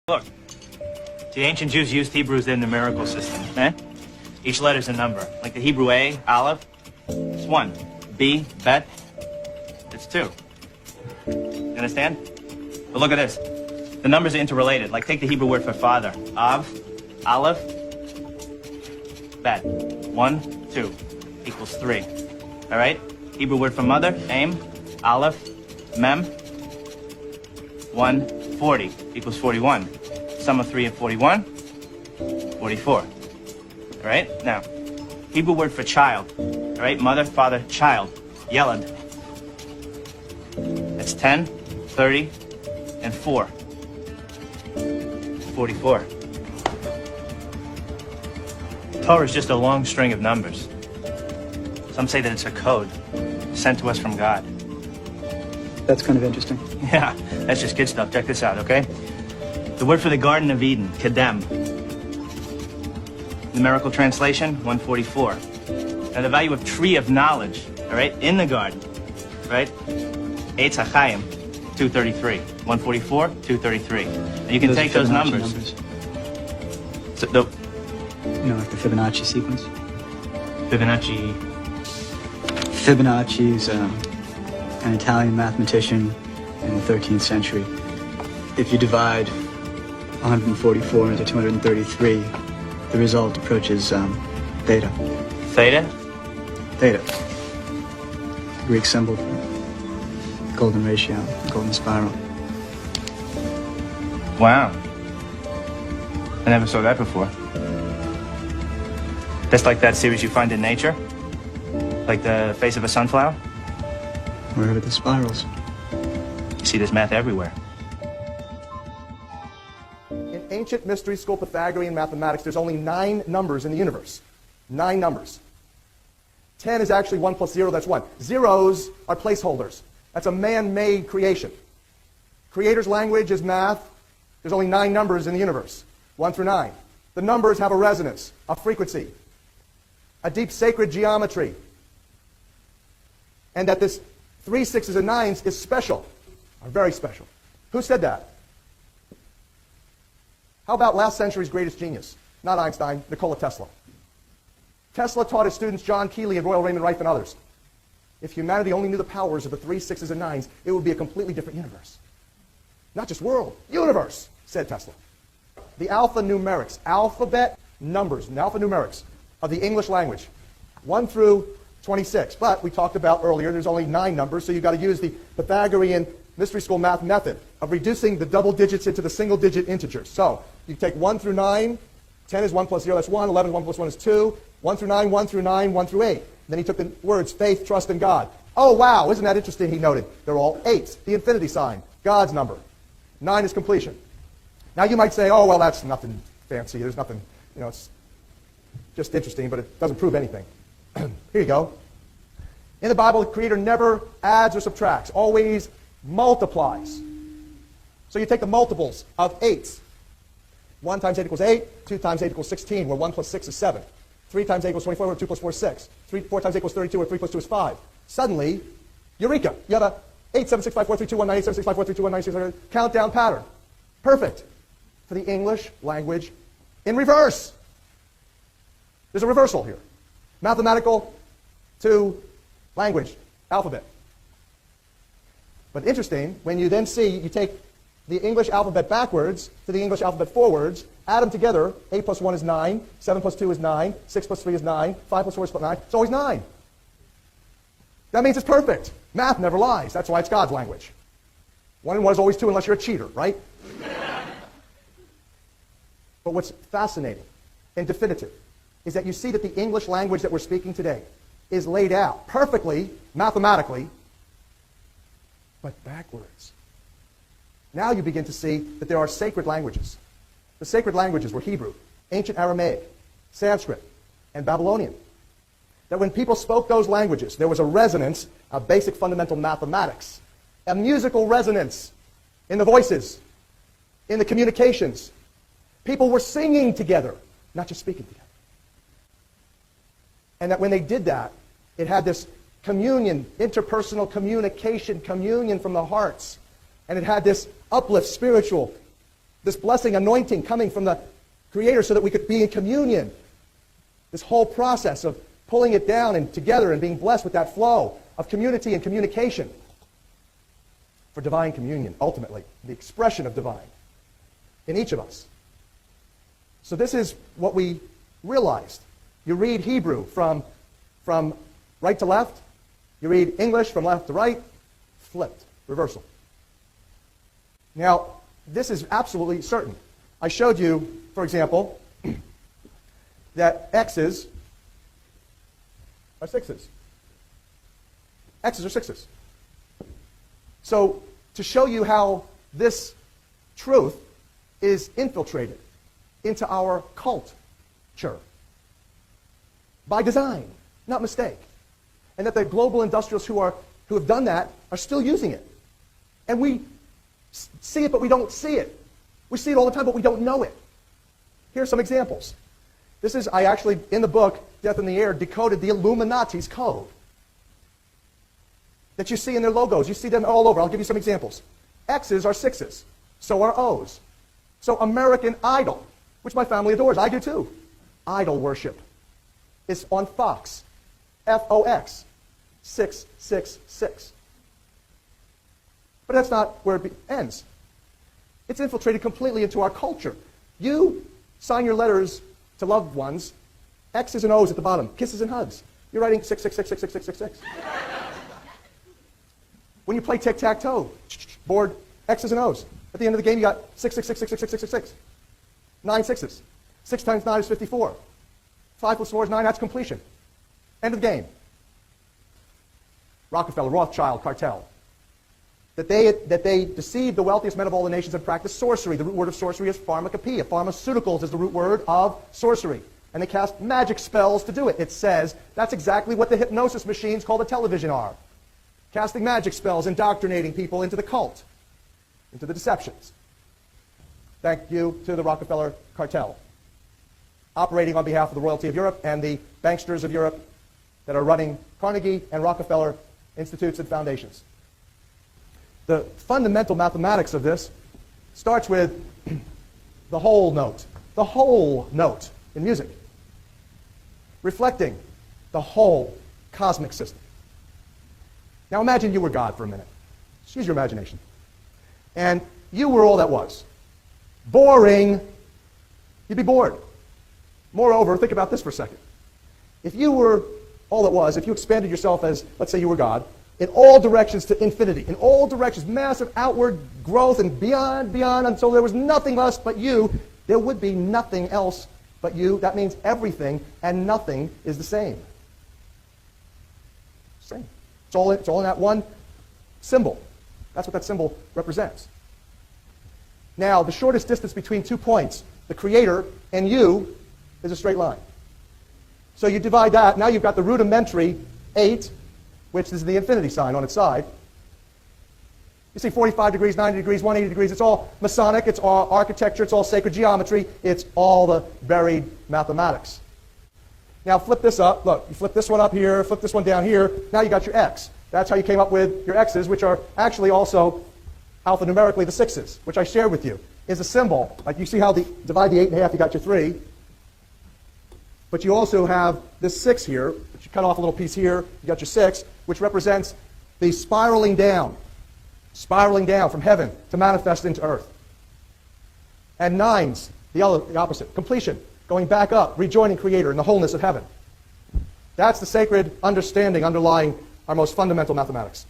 Look, the ancient Jews used Hebrew as their numerical system, eh? Each letter's a number. Like the Hebrew A, Aleph, it's 1. B, Bet, it's 2. You understand? But look at this. The numbers are interrelated. Like take the Hebrew word for father. Av, Aleph, Bet. 1, 2 equals 3. All right? Hebrew word for mother, Aim, Aleph, Mem. 1, 40 equals 41. Sum of 3 and 41, 44. All right? Now, Hebrew word for child. All right? Mother, father, child. Yelad. That's 10, 30, and 4. 44. Torah is just a long string of numbers. Some say that it's a code sent to us from God. That's kind of interesting. Yeah, that's just kid stuff. Check this out, okay? The word for the Garden of Eden, Kedem. Numerical translation, 144. Now the value of tree of knowledge, all right, in the garden, right? Eitz HaChaim, 233. 144, 233. And you can take those numbers. So, you know, like the Fibonacci sequence? Fibonacci. Fibonacci is an Italian mathematician in the 13th century. If you divide 144 into 233, the result approaches theta. Theta? Theta. Greek symbol for golden ratio, golden spiral. Wow. I never saw that before. That's like that series you find in nature? Like the face of a sunflower? Wherever the spirals. You see this math everywhere. In ancient mystery school Pythagorean mathematics, there's only 9 numbers in the universe. 9 numbers. 10 is actually 1 plus 0, that's 1. Zeros are placeholders. That's a man-made creation. Creator's language is math. There's only 9 numbers in the universe, 1 through 9. The numbers have a resonance, a frequency, a deep sacred geometry. And that this 3, 6s, and 9s is special, or very special. Who said that? How about last century's greatest genius? Not Einstein, Nikola Tesla. Tesla taught his students John Keeley and Royal Raymond Rife and others. If humanity only knew the powers of the 3, 6s, and 9s, it would be a completely different universe. Not just world, universe, said Tesla. The alphanumerics, alphabet numbers, and alphanumerics of the English language, 1 through 26. But we talked about earlier, there's only 9 numbers, so you've got to use the Pythagorean mystery school math method of reducing the double digits into the single digit integers. So you take 1 through 9, 10 is 1 plus 0, that's 1, 11 is 1 plus 1 is 2, 1 through 9, 1 through 9, 1 through 8. Then he took the words faith, trust, and God. Oh, wow, isn't that interesting, he noted. They're all 8s, the infinity sign, God's number. 9 is completion. Now you might say, oh, well, that's nothing fancy. There's nothing, you know, it's just interesting, but it doesn't prove anything. Here you go. In the Bible, the Creator never adds or subtracts, always multiplies. So you take the multiples of 8s. 1 times 8 equals 8, 2 times 8 equals 16, where 1 plus 6 is 7. 3 times 8 equals 24, where 2 plus 4 is 6. 4 times 8 equals 32, where 3 plus 2 is 5. Suddenly, eureka, you have a 8, 7, 6, 5, 4, 3, 2, 1, 9, 8, 7, 6, 5, 4, 3, 2, 1, 9, 6, 5, countdown pattern. Perfect for the English language in reverse. There's a reversal here. Mathematical to language, alphabet. But interesting, when you then see, you take the English alphabet backwards to the English alphabet forwards, add them together, 8 plus 1 is 9, 7 plus 2 is 9, 6 plus 3 is 9, 5 plus 4 is 9, it's always 9. That means it's perfect. Math never lies. That's why it's God's language. 1 and 1 is always 2 unless you're a cheater, right? But what's fascinating and definitive is that you see that the English language that we're speaking today is laid out perfectly, mathematically, but backwards. Now you begin to see that there are sacred languages. The sacred languages were Hebrew, ancient Aramaic, Sanskrit, and Babylonian. That when people spoke those languages, there was a resonance of basic fundamental mathematics, a musical resonance in the voices, in the communications. People were singing together, not just speaking together. And that when they did that, it had this communion, interpersonal communication, communion from the hearts. And it had this uplift, spiritual, this blessing, anointing coming from the Creator so that we could be in communion. This whole process of pulling it down and together and being blessed with that flow of community and communication for divine communion, ultimately, the expression of divine in each of us. So this is what we realized. You read Hebrew from right to left. You read English from left to right. Flipped. Reversal. Now, this is absolutely certain. I showed you, for example, that X's are 6's. X's are 6's. So, to show you how this truth is infiltrated into our culture by design, not mistake, and that the global industrialists who have done that are still using it. And we see it, but we don't see it. We see it all the time, but we don't know it. Here are some examples. I actually, in the book, Death in the Air, decoded the Illuminati's code that you see in their logos. You see them all over. I'll give you some examples. X's are 6's. So are O's. So American Idol, which my family adores. I do too. Idol worship is on Fox. F-O-X. 666. But that's not where it ends. It's infiltrated completely into our culture. You sign your letters to loved ones, X's and O's at the bottom, kisses and hugs. You're writing 6666666. When you play tic-tac-toe, board X's and O's. At the end of the game, you got 6666666. 9 sixes. 6 times 9 is 54. 5 plus 4 is 9. That's completion. End of the game. Rockefeller, Rothschild cartel. That they deceived the wealthiest men of all the nations and practiced sorcery. The root word of sorcery is pharmacopoeia. Pharmaceuticals is the root word of sorcery. And they cast magic spells to do it. It says that's exactly what the hypnosis machines called the television are. Casting magic spells, indoctrinating people into the cult, into the deceptions. Thank you to the Rockefeller cartel, operating on behalf of the royalty of Europe and the banksters of Europe that are running Carnegie and Rockefeller institutes and foundations. The fundamental mathematics of this starts with the whole note in music, reflecting the whole cosmic system. Now imagine you were God for a minute. Just use your imagination. And you were all that was. Boring. You'd be bored. Moreover, think about this for a second. If you were all that was, if you expanded yourself as, let's say you were God, in all directions to infinity, in all directions, massive outward growth and beyond, until there was nothing less but you, there would be nothing else but you. That means everything and nothing is the same. Same. It's all in that one symbol. That's what that symbol represents. Now, the shortest distance between 2 points, the Creator and you, is a straight line. So you divide that. Now you've got the rudimentary 8, which is the infinity sign on its side. You see 45 degrees, 90 degrees, 180 degrees. It's all Masonic. It's all architecture. It's all sacred geometry. It's all the buried mathematics. Now flip this up. Look, you flip this one up here, flip this one down here. Now you got your X. That's how you came up with your X's, which are actually also alphanumerically the 6's, which I shared with you, is a symbol. Like you see how divide the 8 in half, you got your 3. But you also have this 6 here, which you cut off a little piece here, you got your 6, which represents the spiraling down from heaven to manifest into earth. And 9's the opposite, completion, going back up, rejoining Creator in the wholeness of heaven. That's the sacred understanding underlying our most fundamental mathematics.